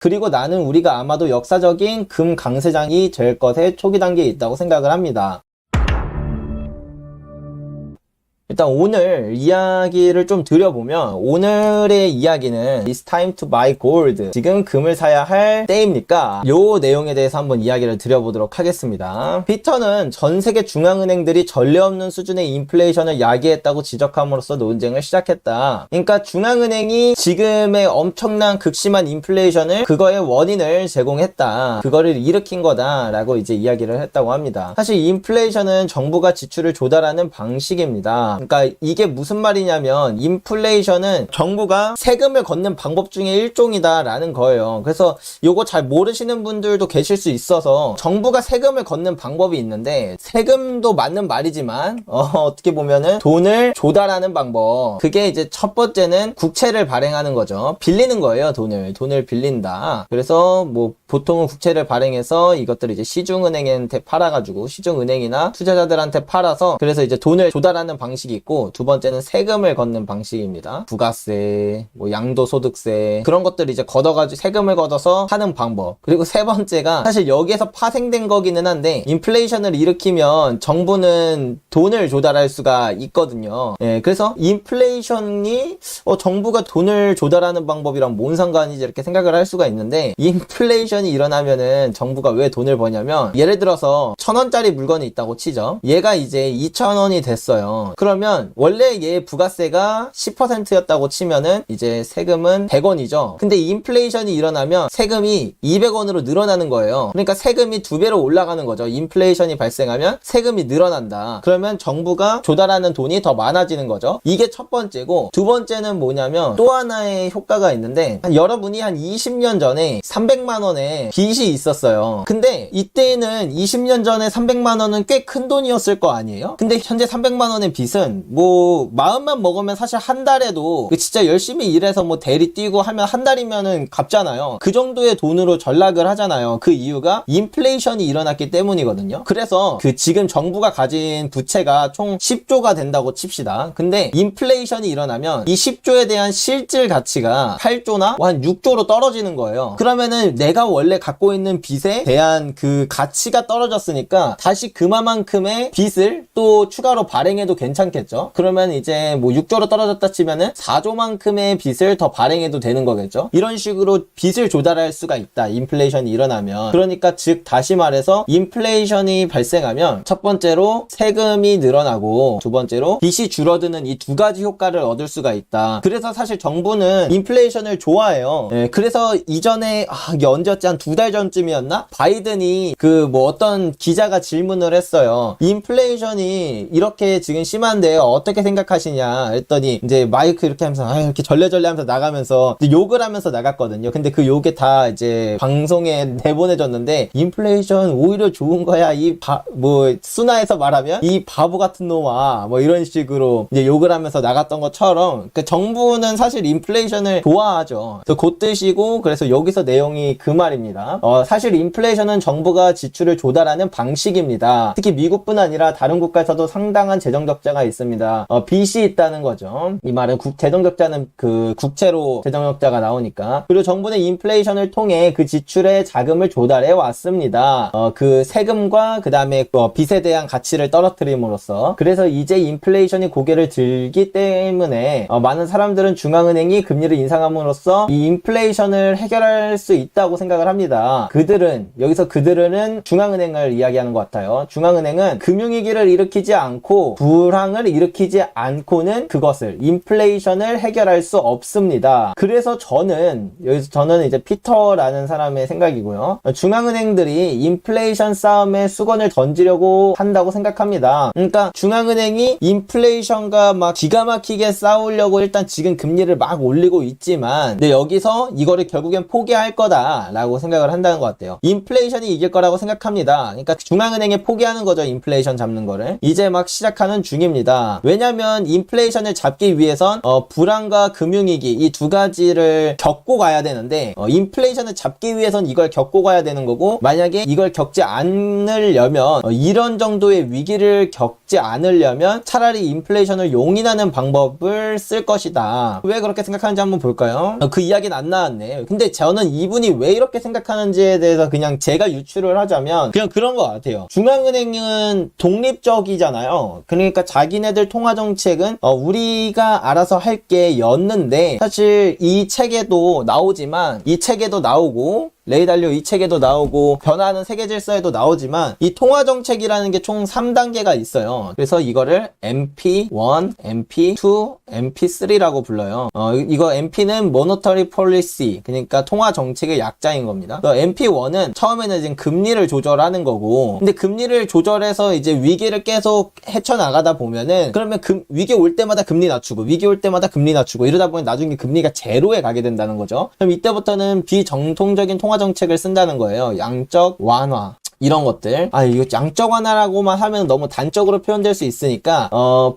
그리고 나는 우리가 아마도 역사적인 금 강세장이 될 것의 초기 단계에 있다고 생각을 합니다. 일단 오늘 이야기를 좀 드려보면, 오늘의 이야기는 It's time to buy gold. 지금 금을 사야 할 때입니까? 요 내용에 대해서 한번 이야기를 드려보도록 하겠습니다. 피터는 전 세계 중앙은행들이 전례 없는 수준의 인플레이션을 야기했다고 지적함으로써 논쟁을 시작했다. 그러니까 중앙은행이 지금의 엄청난 극심한 인플레이션을, 그거의 원인을 제공했다. 그거를 일으킨 거다라고 이제 이야기를 했다고 합니다. 사실 인플레이션은 정부가 지출을 조달하는 방식입니다. 그러니까 이게 무슨 말이냐면, 인플레이션은 정부가 세금을 걷는 방법 중에 일종이다 라는 거예요. 그래서 요거 잘 모르시는 분들도 계실 수 있어서, 정부가 세금을 걷는 방법이 있는데, 세금도 맞는 말이지만 어떻게 보면은 돈을 조달하는 방법, 그게 이제 첫 번째는 국채를 발행하는 거죠. 빌리는 거예요. 돈을 빌린다. 그래서 뭐 보통은 국채를 발행해서 이것들을 이제 시중은행한테 팔아가지고, 시중은행이나 투자자들한테 팔아서, 그래서 이제 돈을 조달하는 방식이 있고, 두 번째는 세금을 걷는 방식입니다. 부가세, 뭐 양도소득세, 그런 것들 이제 걷어가지고 세금을 걷어서 하는 방법. 그리고 세 번째가 사실 여기에서 파생된 거기는 한데, 인플레이션을 일으키면 정부는 돈을 조달할 수가 있거든요. 예, 그래서 인플레이션이 정부가 돈을 조달하는 방법이랑 뭔 상관이지 이렇게 생각을 할 수가 있는데, 인플레이션이 일어나면은 정부가 왜 돈을 버냐면, 예를 들어서 1,000원짜리 물건이 있다고 치죠. 얘가 이제 2,000원이 됐어요. 그러면 원래 얘 부가세가 10%였다고 치면은 이제 세금은 100원이죠. 근데 인플레이션이 일어나면 세금이 200원으로 늘어나는 거예요. 그러니까 세금이 2배로 올라가는 거죠. 인플레이션이 발생하면 세금이 늘어난다. 그러면 정부가 조달하는 돈이 더 많아지는 거죠. 이게 첫 번째고, 두 번째는 뭐냐면 또 하나의 효과가 있는데, 여러분이 한 20년 전에 300만 원의 빚이 있었어요. 근데 이때는 20년 전에 300만 원은 꽤 큰 돈이었을 거 아니에요? 근데 현재 300만 원의 빚은 뭐 마음만 먹으면 사실 한 달에도 진짜 열심히 일해서 뭐 대리 뛰고 하면 한 달이면은 갚잖아요. 그 정도의 돈으로 전락을 하잖아요. 그 이유가 인플레이션이 일어났기 때문이거든요. 그래서 그 지금 정부가 가진 부채가 총 10조가 된다고 칩시다. 근데 인플레이션이 일어나면 이 10조에 대한 실질 가치가 8조나 한 6조로 떨어지는 거예요. 그러면은 내가 원래 갖고 있는 빚에 대한 그 가치가 떨어졌으니까 다시 그만큼의 빚을 또 추가로 발행해도 괜찮겠죠. 그러면 이제 뭐 6조로 떨어졌다 치면은 4조만큼의 빚을 더 발행해도 되는 거겠죠. 이런 식으로 빚을 조달할 수가 있다. 인플레이션이 일어나면. 그러니까 즉 다시 말해서 인플레이션이 발생하면 첫 번째로 세금이 늘어나고, 두 번째로 빚이 줄어드는 이 두 가지 효과를 얻을 수가 있다. 그래서 사실 정부는 인플레이션을 좋아해요. 예, 그래서 이전에 이게 언제였지? 한 2달 전쯤이었나? 바이든이 그 뭐 어떤 기자가 질문을 했어요. 인플레이션이 이렇게 지금 심한데 어떻게 생각하시냐 했더니, 이제 마이크 이렇게 하면서 이렇게 절레절레 하면서 나가면서 욕을 하면서 나갔거든요. 근데 그 욕이 다 이제 방송에 내보내졌는데, 인플레이션 오히려 좋은 거야, 뭐 순화해서 말하면 이 바보 같은 놈아, 뭐 이런 식으로 이제 욕을 하면서 나갔던 것처럼, 그 정부는 사실 인플레이션을 좋아하죠. 그래서 그 뜻이고, 그래서 여기서 내용이 그 말입니다. 사실 인플레이션은 정부가 지출을 조달하는 방식입니다. 특히 미국뿐 아니라 다른 국가에서도 상당한 재정 적자가 있습니다. 빚이 있다는 거죠. 이 말은 재정 적자는 그 국채로 재정 적자가 나오니까. 그리고 정부는 인플레이션을 통해 그 지출의 자금을 조달해 왔습니다. 그 세금과 그 다음에 빚에 대한 가치를 떨어뜨림으로써. 그래서 이제 인플레이션이 고개를 들기 때문에 많은 사람들은 중앙은행이 금리를 인상함으로써 이 인플레이션을 해결할 수 있다고 생각을 합니다. 여기서 그들은 중앙은행을 이야기하는 것 같아요. 중앙은행은 금융위기를 일으키지 않고 불황을 일으키지 않고는 그것을, 인플레이션을 해결할 수 없습니다. 그래서 저는 이제 피터라는 사람의 생각이고요. 중앙은행들이 인플레이션 싸움에 수건을 던지려고 한다고 생각합니다. 그러니까 중앙은행이 인플레이션과 막 기가 막히게 싸우려고 일단 지금 금리를 막 올리고 있지만, 근데 여기서 이거를 결국엔 포기할 거다라고 생각을 한다는 것 같아요. 인플레이션이 이길 거라고 생각합니다. 그러니까 중앙은행이 포기하는 거죠. 인플레이션 잡는 거를. 이제 막 시작하는 중입니다. 겁니다. 왜냐면 인플레이션을 잡기 위해선 불안과 금융위기 이 두 가지를 겪고 가야 되는데 인플레이션을 잡기 위해선 이걸 겪고 가야 되는 거고, 만약에 이걸 겪지 않으려면 이런 정도의 위기를 겪지 않으려면 차라리 인플레이션을 용인하는 방법을 쓸 것이다. 왜 그렇게 생각하는지 한번 볼까요? 그 이야기는 안 나왔네. 근데 저는 이분이 왜 이렇게 생각하는지에 대해서 그냥 제가 유추를 하자면 그냥 그런 것 같아요. 중앙은행은 독립적이잖아요. 그러니까 자기네들 통화정책은 우리가 알아서 할게 였는데, 사실 이 책에도 나오지만, 이 책에도 나오고 레이 달리오 이 책에도 나오고 변화하는 세계 질서에도 나오지만, 이 통화정책이라는 게 총 3단계가 있어요. 그래서 이거를 MP1, MP2, MP3라고 불러요. 이거 MP는 Monetary Policy, 그러니까 통화정책의 약자인 겁니다. MP1은 처음에는 이제 금리를 조절하는 거고, 근데 금리를 조절해서 이제 위기를 계속 헤쳐나가다 보면은, 그러면 위기 올 때마다 금리 낮추고 위기 올 때마다 금리 낮추고 이러다 보면 나중에 금리가 제로에 가게 된다는 거죠. 그럼 이때부터는 비정통적인 통화정책을 쓴다는 거예요. 양적 완화 이런 것들. 이거 양적 완화라고만 하면 너무 단적으로 표현될 수 있으니까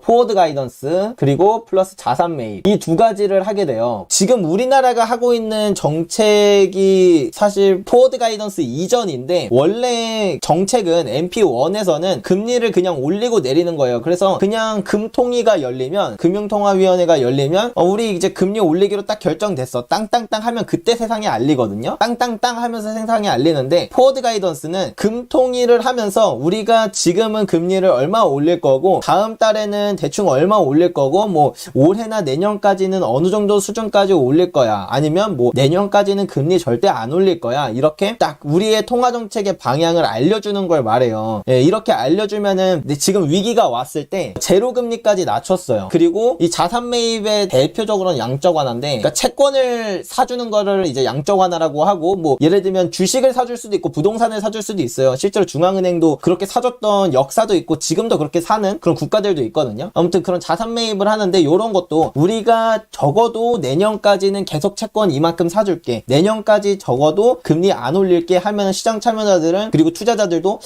포워드 가이던스 그리고 플러스 자산 매입, 이 두 가지를 하게 돼요. 지금 우리나라가 하고 있는 정책이 사실 포워드 가이던스 이전인데, 원래 정책은 MP1에서는 금리를 그냥 올리고 내리는 거예요. 그래서 그냥 금통위가 열리면, 금융통화위원회가 열리면 우리 이제 금리 올리기로 딱 결정됐어, 땅땅땅 하면 그때 세상에 알리거든요. 땅땅땅 하면서 세상에 알리는데, 포워드 가이던스는 금통위를 하면서 우리가 지금은 금리를 얼마 올릴 거고, 다음 달에는 대충 얼마 올릴 거고, 뭐 올해나 내년까지는 어느 정도 수준까지 올릴 거야, 아니면 뭐 내년까지는 금리 절대 안 올릴 거야, 이렇게 딱 우리의 통화정책의 방향을 알려주는 걸 말해요. 이렇게 알려주면은 지금 위기가 왔을 때 제로금리까지 낮췄어요. 그리고 이 자산 매입의 대표적으로는 양적 완화인데, 그러니까 채권을 사주는 거를 이제 양적 완화라고 하고, 뭐 예를 들면 주식을 사줄 수도 있고 부동산을 사줄 수도 있어요. 실제로 중앙은행도 그렇게 사줬던 역사도 있고 지금도 그렇게 사는 그런 국가들도 있거든요. 아무튼 그런 자산 매입을 하는데, 이런 것도 우리가 적어도 내년까지는 계속 채권 이만큼 사줄게, 내년까지 적어도 금리 안 올릴게 하면 시장 참여자들은, 그리고 투자자들도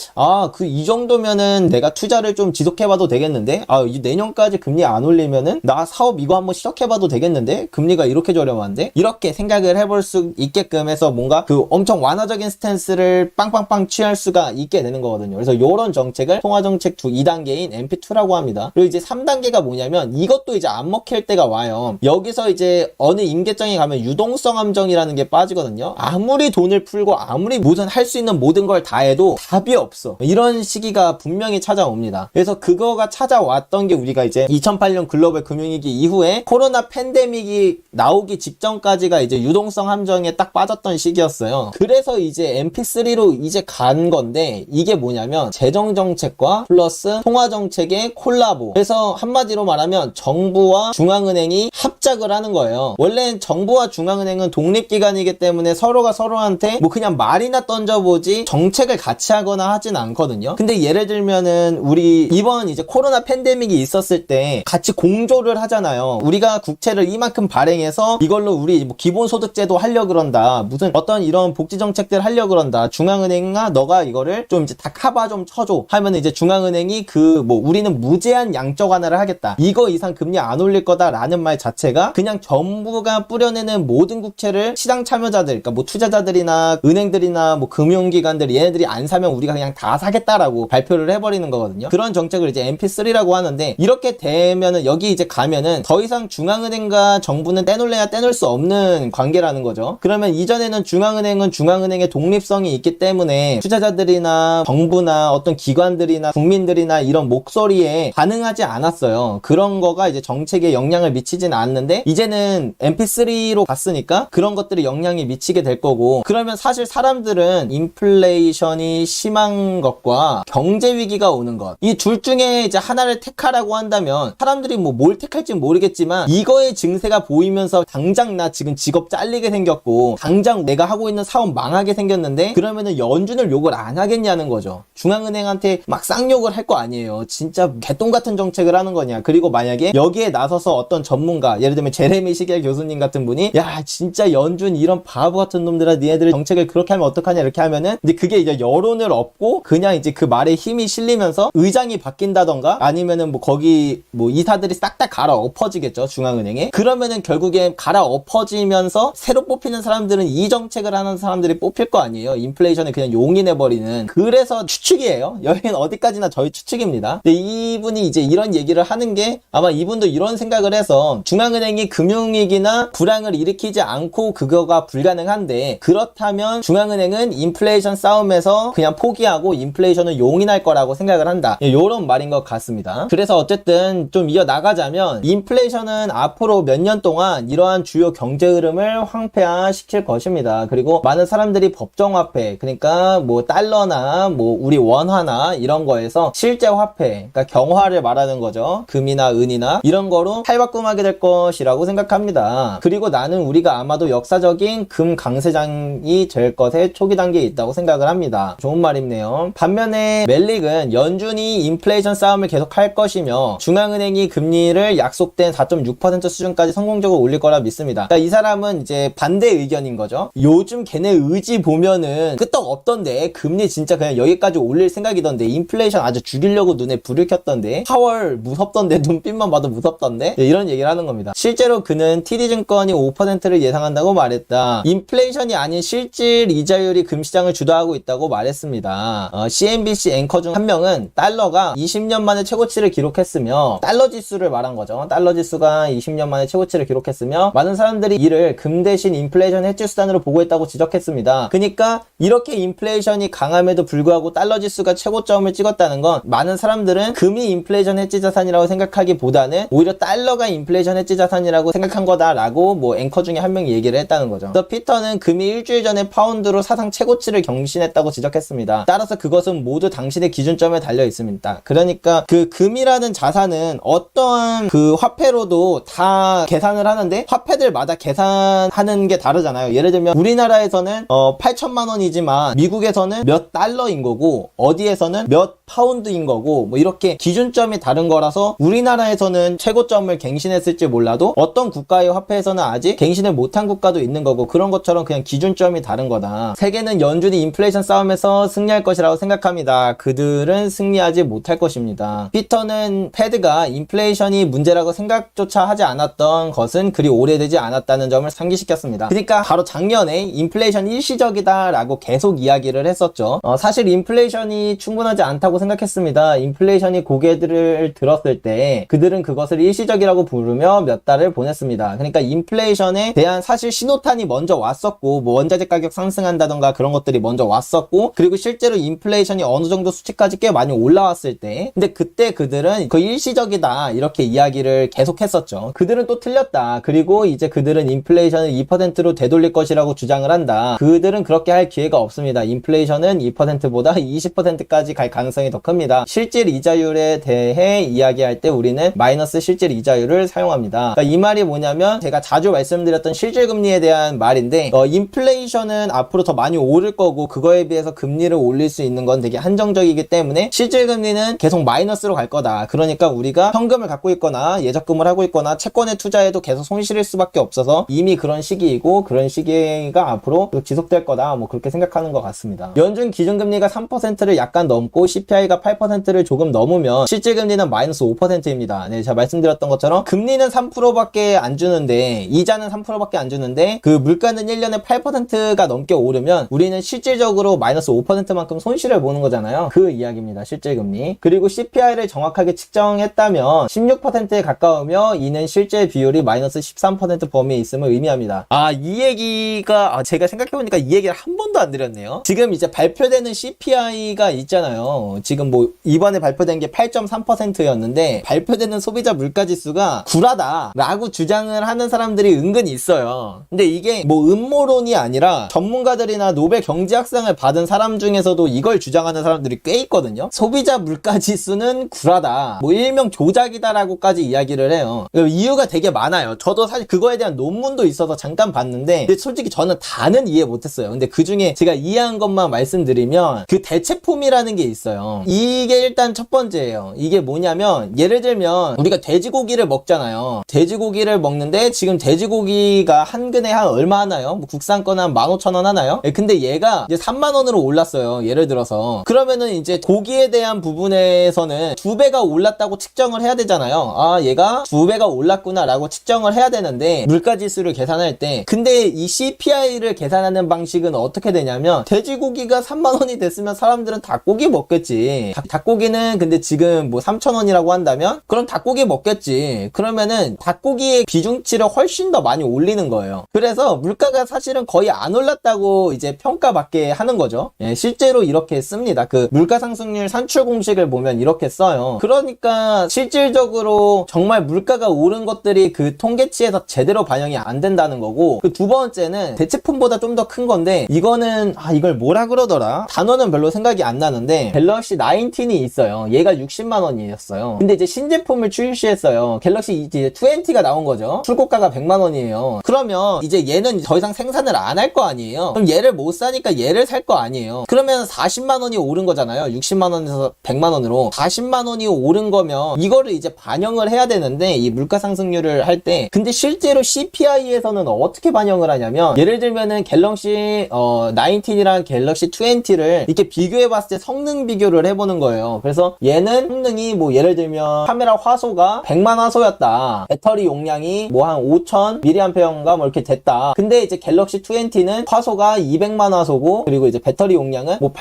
이 정도면은 내가 투자를 좀 지속해봐도 되겠는데, 내년까지 금리 안 올리면은 나 사업 이거 한번 시작해봐도 되겠는데, 금리가 이렇게 저렴한데, 이렇게 생각을 해볼 수 있게끔 해서 뭔가 그 엄청 완화적인 스탠스를 빵빵빵 취할 수가 있게 되는 거거든요. 그래서 이런 정책을 통화정책 2단계인 MP2라고 합니다. 그리고 이제 3단계가 뭐냐면, 이것도 이제 안 먹힐 때가 와요. 여기서 이제 어느 임계점에 가면 유동성 함정이라는 게 빠지거든요. 아무리 돈을 풀고 아무리 무슨 할 수 있는 모든 걸 다 해도 답이 없어, 이런 시기가 분명히 찾아옵니다. 그래서 그거가 찾아왔던 게, 우리가 이제 2008년 글로벌 금융위기 이후에 코로나 팬데믹이 나오기 직전까지가 이제 유동성 함정에 딱 빠졌던 시기였어요. 그래서 이제 MP3로 이제 간 건데, 이게 뭐냐면 재정정책과 플러스 통화정책의 콜라보. 그래서 한마디로 말하면 정부와 중앙은행이 합작을 하는 거예요. 원래 정부와 중앙은행은 독립기관이기 때문에 서로가 서로한테 뭐 그냥 말이나 던져보지 정책을 같이 하거나 하진 않거든요. 근데 예를 들면은 우리 이번 이제 코로나 팬데믹이 있었을 때 같이 공조를 하잖아요. 우리가 국채를 이만큼 발행해서 이걸로 우리 뭐 기본소득제도 하려고 그런다, 무슨 어떤 이런 복지정책들 하려고 그런다, 중앙은행아 너가 이거를 좀 이제 다 커버 좀 쳐줘 하면 이제 중앙은행이 우리는 무제한 양적 완화를 하겠다, 이거 이상 금리 안 올릴 거다라는 말 자체가 그냥 정부가 뿌려내는 모든 국채를 시장 참여자들, 그러니까 뭐 투자자들이나 은행들이나 뭐 금융기관들, 얘네들이 안 사면 우리가 그냥 다 사겠다라고 발표를 해버리는 거거든요. 그런 정책을 이제 MP3라고 하는데, 이렇게 되면은 여기 이제 가면은 더 이상 중앙은행과 정부는 떼놓을래야 떼놓을 수 없는 관계라는 거죠. 그러면 이전에는 중앙은행은 중앙은행의 독립성이 있기 때문에 투자자들이나 정부나 어떤 기관들이나 국민들이나 이런 목소리에 반응하지 않았어요. 그런 거가 이제 정책에 영향을 미치진 않는데, 이제는 MP3로 갔으니까 그런 것들이 영향이 미치게 될 거고, 그러면 사실 사람들은 인플레이션이 심한 것과 경제 위기가 오는 것, 이 둘 중에 이제 하나를 택하라고 한다면 사람들이 뭐 뭘 택할지 모르겠지만, 이거의 증세가 보이면서 당장 나 지금 직업 잘리게 생겼고 당장 내가 하고 있는 사업 망하게 생겼는데, 그러면은 연준을 욕을 안 하겠냐는 거죠. 중앙은행한테 막 쌍욕을 할 거 아니에요. 진짜 개똥 같은 정책을 하는 거냐. 그리고 만약에 여기에 나서서 어떤 전문가, 예를 들면 제레미 시겔 교수님 같은 분이 야 진짜 연준 이런 바보 같은 놈들아 니네들 정책을 그렇게 하면 어떡하냐 이렇게 하면은 근데 그게 이제 여론을 얻고 그냥 이제 그 말에 힘이 실리면서 의장이 바뀐다던가 아니면은 뭐 거기 뭐 이사들이 싹 다 갈아 엎어지겠죠, 중앙은행에. 그러면은 결국에 갈아 엎어지면서 새로 뽑히는 사람들은 이 정책을 하는 사람들이 뽑힐 거 아니에요. 인플레이션을 그냥 용인해버리는. 그래서 추측이에요. 여기는 어디까지나 저희 추측입니다. 근데 이분이 이제 이런 얘기를 하는 게 아마 이분도 이런 생각을 해서 중앙은행이 금융위기나 불황을 일으키지 않고 그거가 불가능한데 그렇다면 중앙은행은 인플레이션 싸움에서 그냥 포기하고 인플레이션을 용인할 거라고 생각을 한다. 요런 말인 것 같습니다. 그래서 어쨌든 좀 이어나가자면 인플레이션은 앞으로 몇 년 동안 이러한 주요 경제 흐름을 황폐화시킬 것입니다. 그리고 많은 사람들이 법정화폐, 그러니까 뭐 달러나 뭐 우리 원화나 이런 거에서 실제 화폐, 그러니까 경화를 말하는 거죠. 금이나 은이나 이런 거로 탈바꿈하게 될 것이라고 생각합니다. 그리고 나는 우리가 아마도 역사적인 금 강세장이 될 것의 초기 단계에 있다고 생각을 합니다. 좋은 말이네요. 반면에 멜릭은 연준이 인플레이션 싸움을 계속 할 것이며 중앙은행이 금리를 약속된 4.6% 수준까지 성공적으로 올릴 거라 믿습니다. 그러니까 이 사람은 이제 반대 의견인 거죠. 요즘 걔네 의지 보면은 끄떡 없던데 금리 진짜 그냥 여기까지 올릴 생각이던데 인플레이션 아주 죽이려고 눈에 불을 켰던데 파월 무섭던데 눈빛만 봐도 무섭던데 이런 얘기를 하는 겁니다. 실제로 그는 TD증권이 5%를 예상한다고 말했다. 인플레이션이 아닌 실질 이자율이 금시장을 주도하고 있다고 말했습니다. CNBC 앵커 중 한 명은 달러가 20년 만에 최고치를 기록했으며 달러 지수를 말한 거죠. 달러 지수가 20년 만에 최고치를 기록했으며 많은 사람들이 이를 금 대신 인플레이션 해지 수단으로 보고 있다고 지적했습니다. 그러니까 이렇게 인플레이션이 강함에도 불구하고 달러 지수가 최고점을 찍었다는 건 많은 사람들은 금이 인플레이션 해지 자산이라고 생각하기보다는 오히려 달러가 인플레이션 해지 자산이라고 생각한 거다라고 뭐 앵커 중에 한 명이 얘기를 했다는 거죠. 그래서 피터는 금이 일주일 전에 파운드로 사상 최고치를 경신했다고 지적했습니다. 따라서 그것은 모두 당신의 기준점에 달려 있습니다. 그러니까 그 금이라는 자산은 어떠한 그 화폐로도 다 계산을 하는데 화폐들마다 계산하는 게 다르잖아요. 예를 들면 우리나라에서는 8천만 원이지만 미국에서는 몇 달러인 거고 어디에서는 몇 파운드인 거고 뭐 이렇게 기준점이 다른 거라서 우리나라에서는 최고점을 갱신했을지 몰라도 어떤 국가의 화폐에서는 아직 갱신을 못한 국가도 있는 거고 그런 것처럼 그냥 기준점이 다른 거다. 세계는 연준이 인플레이션 싸움에서 승리할 것이라고 생각합니다. 그들은 승리하지 못할 것입니다. 피터는 패드가 인플레이션이 문제라고 생각조차 하지 않았던 것은 그리 오래되지 않았다는 점을 상기시켰습니다. 그러니까 바로 작년에 인플레이션 일시적이다라고 계속 이야기를 했었죠. 사실 인플레이션이 충분하지 않다고 생각했습니다. 인플레이션이 고개들을 들었을 때 그들은 그것을 일시적이라고 부르며 몇 달을 보냈습니다. 그러니까 인플레이션에 대한 사실 신호탄이 먼저 왔었고 뭐 원자재 가격 상승한다던가 그런 것들이 먼저 왔었고 그리고 실제로 인플레이션이 어느 정도 수치까지 꽤 많이 올라왔을 때 근데 그때 그들은 그 일시적이다 이렇게 이야기를 계속 했었죠. 그들은 또 틀렸다. 그리고 이제 그들은 인플레이션을 2%로 되돌릴 것이라고 주장을 한다. 그들은 그렇게 할 기회가 없습니다. 인플레이션은 2%보다 20%까지 갈 가능성이 더 큽니다. 실질 이자율에 대해 이야기할 때 우리는 마이너스 실질 이자율을 사용합니다. 그러니까 이 말이 뭐냐면 제가 자주 말씀드렸던 실질 금리에 대한 말인데 인플레이션은 앞으로 더 많이 오를 거고 그거에 비해서 금리를 올릴 수 있는 건 되게 한정적이기 때문에 실질 금리는 계속 마이너스로 갈 거다. 그러니까 우리가 현금을 갖고 있거나 예적금을 하고 있거나 채권에 투자해도 계속 손실일 수밖에 없어서 이미 그런 시기이고 그런 시기가 앞으로 지속될 거다. 뭐 그렇게 생각하는 것 같습니다. 연준 기준금리가 3%를 약간 넘고 CPI가 8%를 조금 넘으면 실질금리는 마이너스 5%입니다. 네, 제가 말씀드렸던 것처럼 금리는 3%밖에 안 주는데 이자는 3%밖에 안 주는데 그 물가는 1년에 8%가 넘게 오르면 우리는 실질적으로 마이너스 5%만큼 손실을 보는 거잖아요. 그 이야기입니다. 실질금리. 그리고 CPI를 정확하게 측정했다면 16%에 가까우며 이는 실제 비율이 마이너스 13% 범위에 있음을 의미합니다. 이 얘기가 제가 생각해보니까 이 얘기를 한 번도 안 드렸네요. 지금 이제 발표되는 CPI가 있잖아요. 지금 뭐 이번에 발표된 게 8.3%였는데 발표되는 소비자 물가지수가 구라다 라고 주장을 하는 사람들이 은근히 있어요. 근데 이게 뭐 음모론이 아니라 전문가들이나 노벨 경제학상을 받은 사람 중에서도 이걸 주장하는 사람들이 꽤 있거든요. 소비자 물가지수는 구라다, 뭐 일명 조작이다라고까지 이야기를 해요. 이유가 되게 많아요. 저도 사실 그거에 대한 논문도 있어서 잠깐 봤는데 근데 솔직히 저는 다는 이해 못했어요. 근데 그 중에 제가 이해한 것만 말씀드리면 그 대체품이라는 게 있어요. 이게 일단 첫 번째예요. 이게 뭐냐면 예를 들면 우리가 돼지고기를 먹잖아요. 돼지고기를 먹는데 지금 돼지고기가 한 근에 한 얼마 하나요? 뭐 국산 거는 한 15,000원 하나요? 근데 얘가 이제 3만원으로 올랐어요. 예를 들어서. 그러면은 이제 고기에 대한 부분에서는 2배가 올랐다고 측정을 해야 되잖아요. 아, 얘가 2배가 올랐구나 라고 측정을 해야 되는데 물가지수를 계산할 때 근데 이 CPI를 계산하는 방식은 어떻게 되냐면 돼지고기가 3만원이 됐으면 사람들은 닭고기 먹겠지. 닭고기는 근데 지금 뭐 3,000원이라고 한다면 그럼 닭고기 먹겠지. 그러면은 닭고기의 비중치를 훨씬 더 많이 올리는 거예요. 그래서 물가가 사실은 거의 안 올랐다고 이제 평가받게 하는 거죠. 예, 실제로 이렇게 씁니다. 그 물가 상승률 산출 공식을 보면 이렇게 써요. 그러니까 실질적으로 정말 물가가 오른 것들이 그 통계치에서 제대로 반영이 안 된다는 거고 그 두 번째는 대체품보다 좀 더 큰 건데 이거는 이걸 뭐라 그러더라? 단어는 별로 생각이 안 나는데 갤럭시 19이 있어요. 얘가 60만 원이었어요. 근데 이제 신제품을 출시했어요. 갤럭시 이제 20가 나온 거죠. 출고가가 100만 원이에요. 그러면 이제 얘는 더 이상 생산을 안 할 거 아니에요. 그럼 얘를 못 사니까 얘를 살 거 아니에요. 그러면 40만 원이 오른 거잖아요. 60만 원에서 100만 원으로 40만 원이 오른 거면 이거를 이제 반영을 해야 되는데 이 물가 상승률을 할 때 근데 실제로 CPI에서는 어떻게 반영을 하냐면 예를 들면은 갤럭시 19이랑 갤럭시 20를 이렇게 비교해 봤을 때 성능 비교를 해보는 거예요. 그래서 얘는 성능이 뭐 예를 들면 카메라 화소가 100만 화소였다. 배터리 용량이 뭐 한 5000mAh인가 뭐 이렇게 됐다. 근데 이제 갤럭시 20는 화소가 200만 화소고 그리고 이제 배터리 용량은 뭐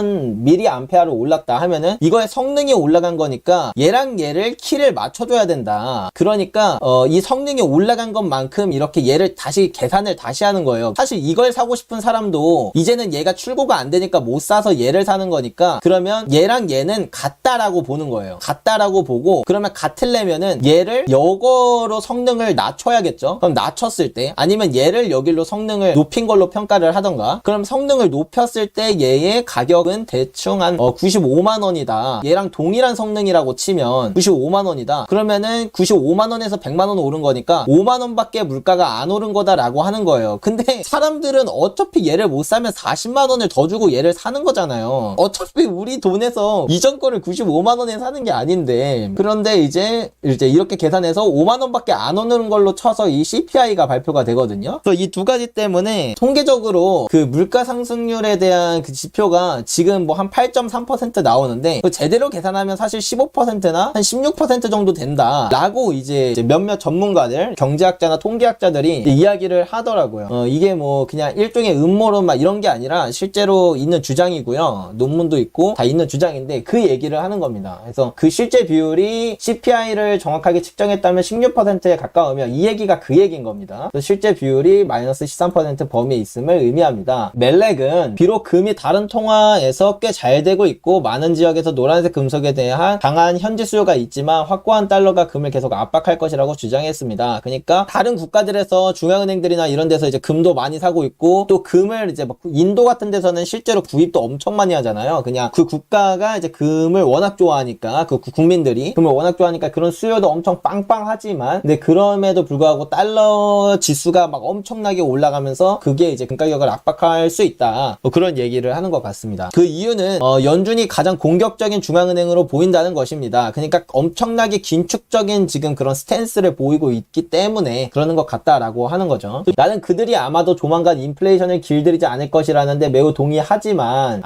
8000mAh로 올랐다 하면은 이거의 성능이 올라간 거니까 얘랑 얘를 키를 맞춰줘야 된다. 그러니까 이 성능이 올라간 것만큼 이렇게 얘를 다시 계산을 다시 하는 거예요. 사실 이걸 사고 싶은 사람도 이제는 얘가 출고가 안 되니까 못 사서 얘를 사는 거니까 그러면 얘랑 얘는 같다라고 보는 거예요. 같다라고 보고 그러면 같으려면은 얘를 여거로 성능을 낮춰야겠죠. 그럼 낮췄을 때 아니면 얘를 여기로 성능을 높인 걸로 평가를 하던가 그럼 성능을 높였을 때 얘의 가격은 대충 한 95만 원이다. 얘랑 동일한 성능이라고 치면 95만 원이다. 그러면은 95만 원에서 100만 원 오른 거니까 5만 원밖에 물가가 안 오른 거다라고 하는 거예요. 근데 사람들은 어차피 얘를 못 사면 40만 원을 더 주고 얘를 사는 거잖아요. 어차피 우리 돈에서 이전 거를 95만 원에 사는 게 아닌데 그런데 이제 이렇게 계산해서 5만 원밖에 안 오는 걸로 쳐서 이 CPI가 발표가 되거든요. 그래서 이 두 가지 때문에 통계적으로 그 물가 상승률에 대한 그 지표가 지금 뭐 한 8.3% 나오는데 제대로 계산하면 사실 15%나 한 16% 정도 된다라고 이제 몇몇 전문가들, 경제학자나 통계학자들이 이야기를 하더라고요. 이게 뭐 그냥 일종의 음모론 막 이런 게 아니라 실제로 있는 주장이고요. 논문도 있고 다 있는 주장인데 그 얘기를 하는 겁니다. 그래서 그 실제 비율이 CPI를 정확하게 측정했다면 16%에 가까우면 이 얘기가 그 얘기인 겁니다. 그래서 실제 비율이 마이너스 13% 범위에 있음을 의미합니다. 멜렉은 비록 금이 다른 통화에서 꽤 잘 되고 있고 많은 지역에서 노란색 금속에 대한 강한 현지 수요가 있지만 확고한 달러가 금을 계속 압박할 것이라고 주장했습니다. 그러니까 다른 국가들에서 중앙은행들이나 이런 데서 이제 금도 많이 사고 있고 또 금을 이제 막 인도 같은 데서는 실제로 구입도 엄청 많이 하잖아요. 그냥 그 국가가 이제 금을 워낙 좋아하니까 그 국민들이 금을 워낙 좋아하니까 그런 수요도 엄청 빵빵하지만 근데 그럼에도 불구하고 달러 지수가 막 엄청나게 올라가면서 그게 이제 금 가격을 압박할 수 있다. 뭐 그런 얘기를 하는 것 같습니다. 그 이유는 연준이 가장 공격적인 중앙은행으로 보인다는 것입니다. 그러니까 엄청나게 긴축적인 지금 그런 스탠스를 보이고 있기 때문에 그러는 것 같다라고 하는 거죠. 나는 그들이 아마도 조만간 인플레이션을 길들이지 않을 것이라는데 매우 동의하지만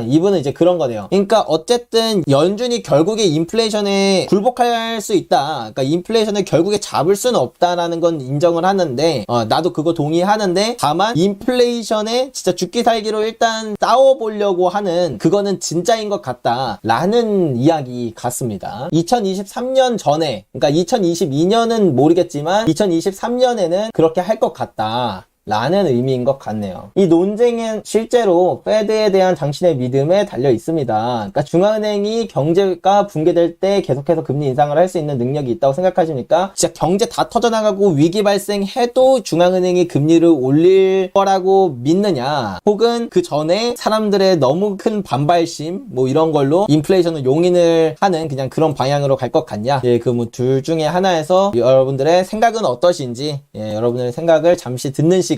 이분은 이제 그런 거네요. 그러니까 어쨌든 연준이 결국에 인플레이션에 굴복할 수 있다. 그러니까 인플레이션을 결국에 잡을 수는 없다라는 건 인정을 하는데 나도 그거 동의하는데 다만 인플레이션에 진짜 죽기 살기로 일단 싸워보려고 하는 그거는 진짜인 것 같다 라는 이야기 같습니다. 2023년 전에 그러니까 2022년은 모르겠지만 2023년에는 그렇게 할 것 같다 라는 의미인 것 같네요. 이 논쟁은 실제로 페드에 대한 당신의 믿음에 달려 있습니다. 그러니까 중앙은행이 경제가 붕괴될 때 계속해서 금리 인상을 할 수 있는 능력이 있다고 생각하십니까? 진짜 경제 다 터져나가고 위기 발생해도 중앙은행이 금리를 올릴 거라고 믿느냐? 혹은 그 전에 사람들의 너무 큰 반발심 뭐 이런 걸로 인플레이션을 용인을 하는 그냥 그런 방향으로 갈 것 같냐? 그 뭐 둘 중에 하나에서 여러분들의 생각은 어떠신지 여러분들의 생각을 잠시 듣는 시간을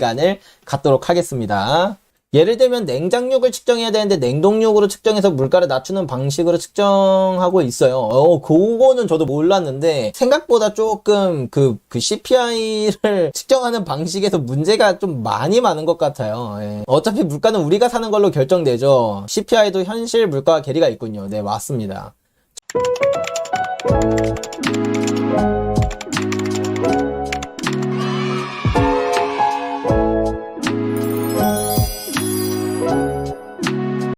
갖도록 하겠습니다. 예를 들면 냉장육을 측정해야 되는데 냉동육으로 측정해서 물가를 낮추는 방식으로 측정하고 있어요. 그거는 저도 몰랐는데 생각보다 조금 그 CPI를 측정하는 방식에서 문제가 좀 많이 많은 것 같아요. 예. 어차피 물가는 우리가 사는 걸로 결정되죠. CPI도 현실 물가와 괴리가 있군요. 네, 맞습니다.